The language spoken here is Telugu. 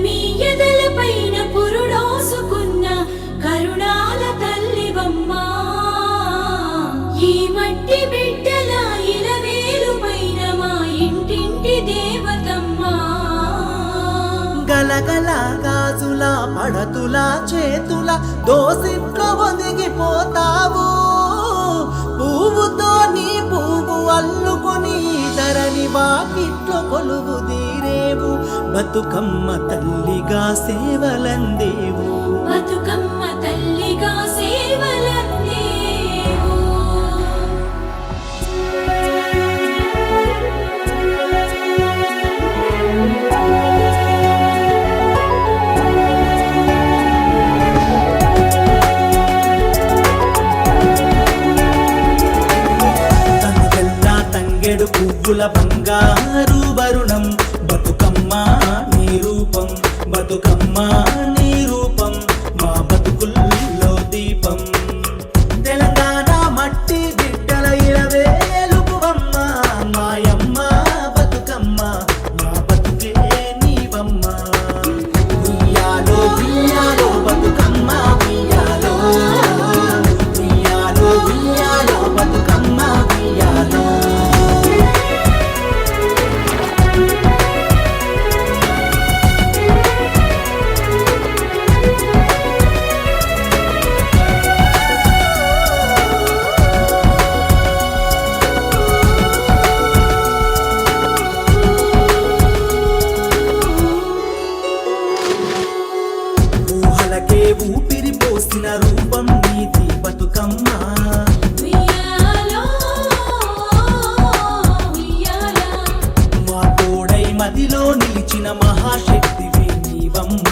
తరిమి ఎదలపైన పురుడోసుకున్న కరుణాల తల్లివమ్మా. ఈ మట్టి బిడ్డల ఇలవేలు పైన మా ఇంటింటి దేవతమ్మా. గలగల గాజుల పడతుల చేతుల దోసిట్లో ఒదిగిపోతావు. పువ్వుతో నీ పువ్వు అల్లుకొని ధరణి వాకిట్లో కొలువు తీరేవు. బతుకమ్మ తల్లిగా సేవలందేవు. బతుకమ్మ తల్లిగా సేవలందేవు. తంగెడు పువ్వుల బంగారు వరుణం బతుకమ్మ నీ రూపం. బతుకమ్మ నీ రూపం మా బతుకుల్లో దీపం. తెలంగాణ మట్టి బిడ్డల ఇలవేలుపువమ్మ. మాయమ్మ బతుకమ్మ మా బతుకే నీవమ్మ. ఉయ్యాలో ఉయ్యాలో బతుకమ్మ ఉయ్యాలో. ఉయ్యాలో ఉయ్యాలో బతుకమ్మ ఉయ్యాలో. ఊహలకే ఊపిరి పోసిన రూపం నీది బతుకమ్మ. ఉయ్యాలో ఉయ్యాల. మా తోడై మదిలో నిలిచిన మహాశక్తివి నీవమ్మ.